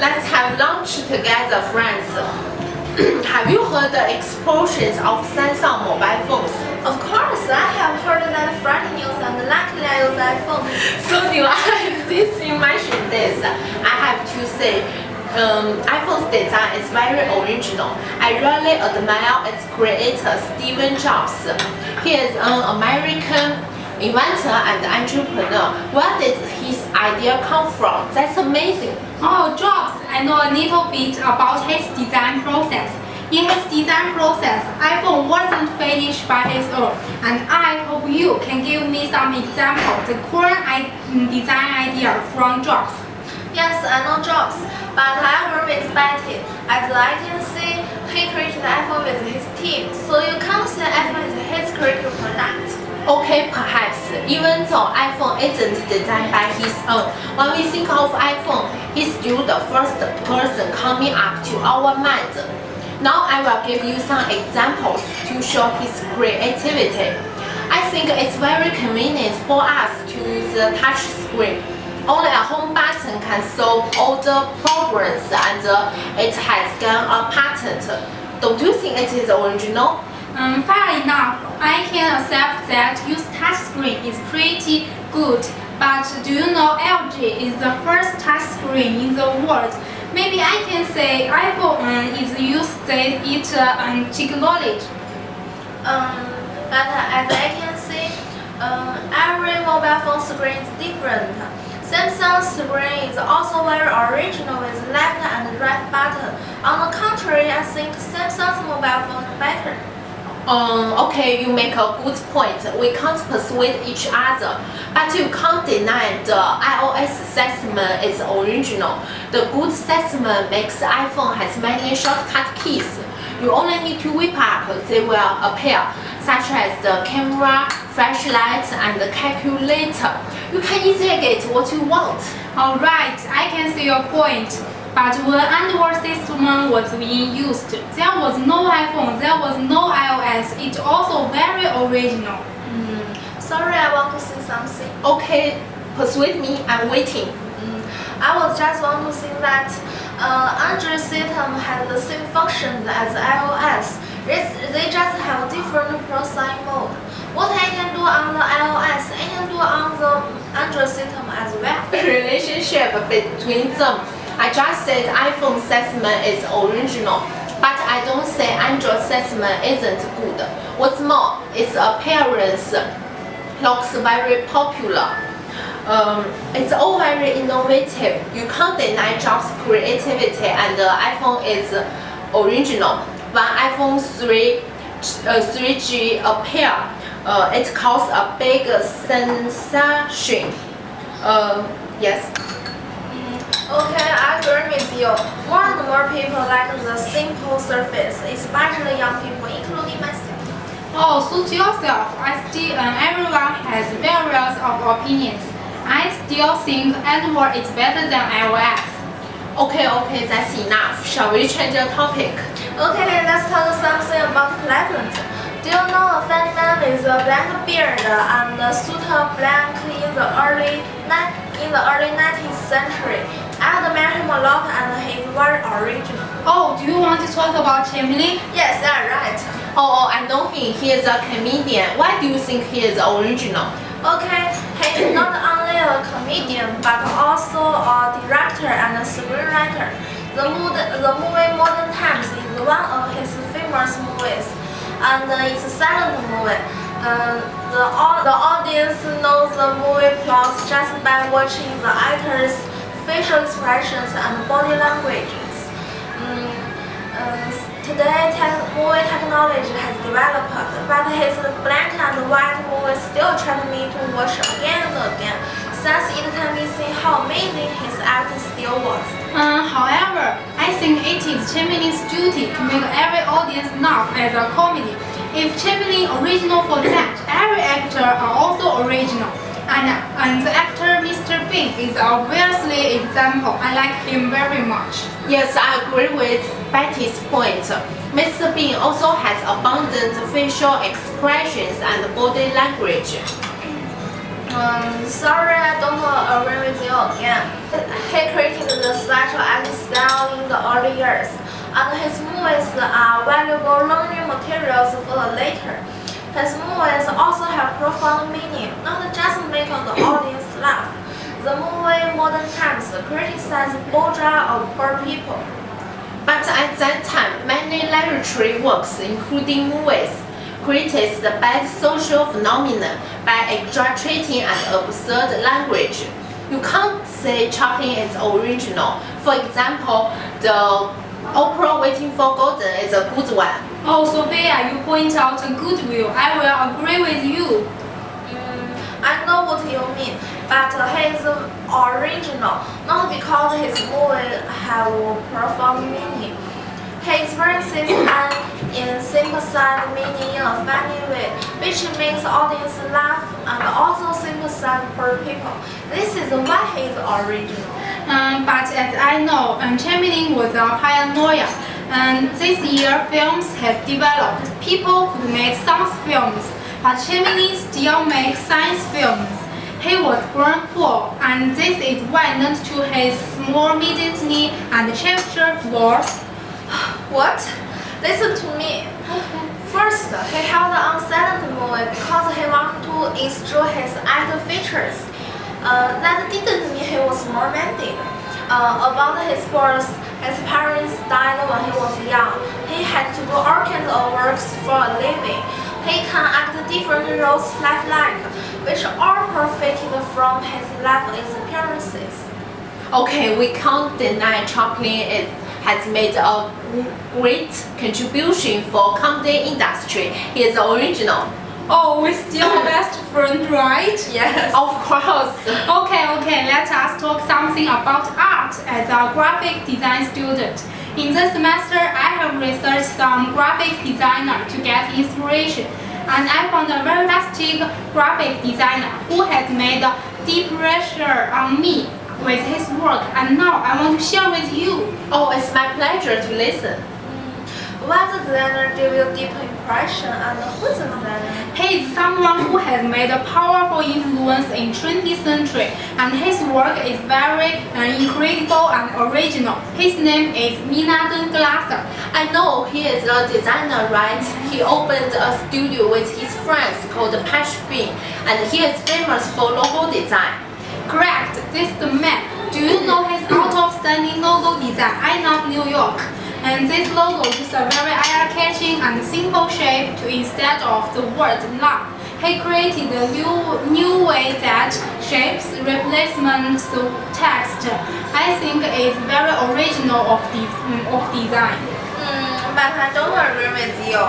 Let's have lunch together, friends. Have you heard the explosions of Samsung mobile phones? Of course, I have heard that frightening news and luckily I use iPhone. So do I. Since you mentioned this, I have to say, iPhone's design is very original. I really admire its creator, Steve Jobs. He is an American inventor and entrepreneur. Where did his idea come from? That's amazing. Oh, Jobs, I know a little bit about his design process. In his design process, iPhone wasn't finished by his own, and I hope you can give me some examples, the core design idea from Jobs. Yes, I know Jobs, but I work with Betty. As I can see, he created iPhone with his team, so you can't say iPhone is his creative product. Okay, perhaps, even though iPhone isn't designed by his own, when we think of iPhone, he's still the first person coming up to our minds. Now I will give you some examples to show his creativity. I think it's very convenient for us to use the touch screen. Only a home button can solve all the problems and it has gained a patent. Don't you think it is original? Fair enough, I can accept that use touchscreen is pretty good, but do you know LG is the first touchscreen in the world? Maybe I can say iPhone is used it technology. But as I can see, every mobile phone screen is different. Samsung's screen is also very original with left and right button. On the contrary, I think Samsung's mobile phone is better. Okay, you make a good point. We can't persuade each other, but you can't deny the iOS system is original. The good system makes iPhone has many shortcut keys. You only need to whip up, they will appear, such as the camera, flashlight, and the calculator. You can easily get what you want. Alright, I can see your point. But when Android system was being used, there was no iPhone, there was no iOS. It's also very original. Sorry, I want to say something. Okay, persuade me, I'm waiting. I was just want to say that Android system has the same functions as iOS. They just have different processing mode. What I can do on the iOS, I can do on the Android system as well. Relationship between them. I just said iPhone system is original, but I don't say Android system isn't good. What's more, its appearance looks very popular. It's all very innovative. You can't deny Jobs' creativity, and the iPhone is original. When iPhone 3G appeared, it caused a big sensation. Yes. Okay, I agree with you. More and more people like the simple surface, especially young people, including myself. Oh, suit yourself. Everyone has various of opinions. I still think Android is better than iOS. Okay, that's enough. Shall we change the topic? Okay, let's talk something about pleasant. Do you know a funny man with a black beard and a suit black in the early 19th century? I admire him a lot and he's very original. Oh, do you want to talk about Chimney? Yes, that's right. Oh, I know him. He is a comedian. Why do you think he is original? Okay, he's not only a comedian but also a director and a screenwriter. The movie Modern Times is one of his famous movies, and it's a silent movie. The audience knows the movie plot just by watching the actors' facial expressions and body languages. Today, movie technology has developed, but his black and white movies still attract me to watch again and again, since it can be seen how amazing his acting skill was. However, I think it is Chimney's duty to make every audience laugh as a comedy. If Chimney original for that, every actor are also original. And the actor Mr. Bean is obviously an example. I like him very much. Yes, I agree with Betty's point. Mr. Bean also has abundant facial expressions and body language. Sorry, I don't agree with you. again. He created the special acting style in the early years, and his movies are valuable learning materials for the later. His movies also have profound meaning, not just make the audience laugh. The movie Modern Times criticized bourgeois or poor people. But at that time, many literary works, including movies, criticized the bad social phenomenon by exaggerating and absurd language. You can't say Chaplin is original. For example, the opera Waiting for Godot is a good one. Oh, Sophia, you point out a good view. I will agree with you. I know what you mean, but he is original, not because his movies have profound meaning. He expresses an sympathetic meaning in a funny way, which makes the audience laugh and also sympathize for people. This is why he is original. But as I know, Chaplin was a pioneer. And this year, films have developed. People could make science films, but Chaplin still makes science films. He was born poor, and this is why not to his small immediately and chapter flaws. What? Listen to me. First, he held on silent movie because he wanted to extrude his actor features. That didn't mean he was romantic. About his birth, his parents died when he was young. He had to do all kinds of works for a living. He can act different roles lifelike, which all profited from his life experiences. Okay, we can't deny Chaplin has made a great contribution for comedy industry. He is original. Oh, we're still best friends, right? Yes. Of course. Okay, let us talk something about art as a graphic design student. In this semester, I have researched some graphic designer to get inspiration, and I found a very fantastic graphic designer who has made a deep pressure on me with his work, and now I want to share with you. Oh, it's my pleasure to listen. Why the designer give you deep impression, and who is the designer? He is someone who has made a powerful influence in 20th century, and his work is very incredible and original. His name is Glasser. I know he is a designer, right? He opened a studio with his friends called Pash Bin, and he is famous for logo design. Correct, this is the man. Do you know his outstanding logo design? I love New York. And this logo uses a very eye-catching and simple shape to instead of the word love. He created a new way that shapes replacement the text. I think it's very original of design. But I don't agree with you.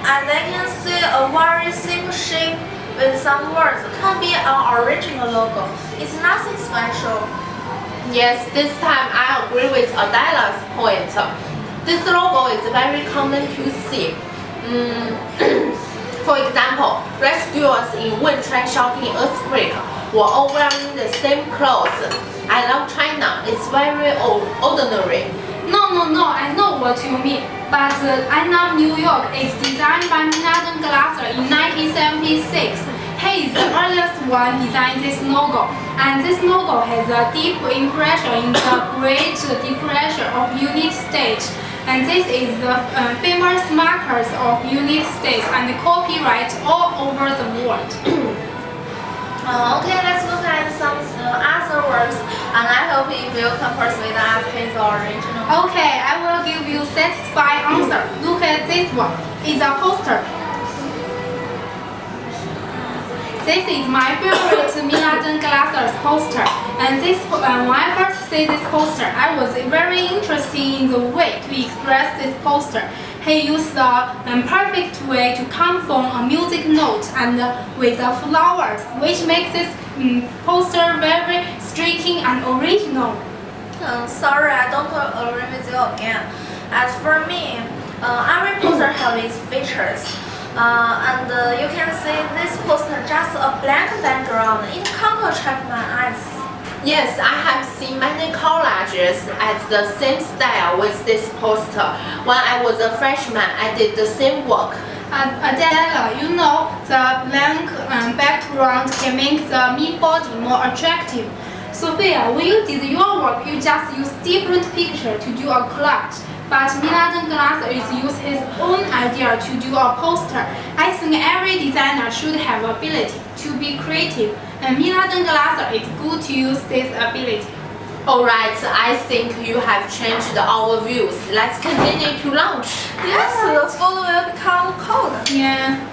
As I can see, a very simple shape with some words can be an original logo. It's nothing special. Yes, this time I agree with Adela's point. This logo is very common to see. For example, rescuers in Wenchuan shopping earthquake were all wearing the same clothes. I love China. It's very ordinary. No, I know what you mean. But I Love New York is designed by Glasser in 1976. He is the earliest one designed this logo, and this logo has a deep impression in the Great Depression of United States. And this is the famous markers of United States and copyright all over the world. Okay, let's look at some other works, and I hope if you can persuade us his original. Okay, I will give you satisfying answer. Look at this one. It's a poster. This is my favorite Glasser's poster, and when I first see this poster, I was very interested in the way to express this poster. He used the perfect way to conform a music note and with the flowers, which makes this poster very striking and original. Sorry, I don't agree with you again. As for me, every poster has its features. And you can see this poster just a blank background. It can't attract my eyes. Yes, I have seen many collages at the same style with this poster. When I was a freshman, I did the same work. Adela, you know, the blank background can make the main body more attractive. Sophia, when you did your work, you just use different picture to do a collage. But Milan Glasser is use his own idea to do a poster. I think every designer should have ability to be creative, and Milan Glasser is good to use this ability. Alright, I think you have changed our views. Let's continue to lunch. Yes, the food will become cold. Yeah.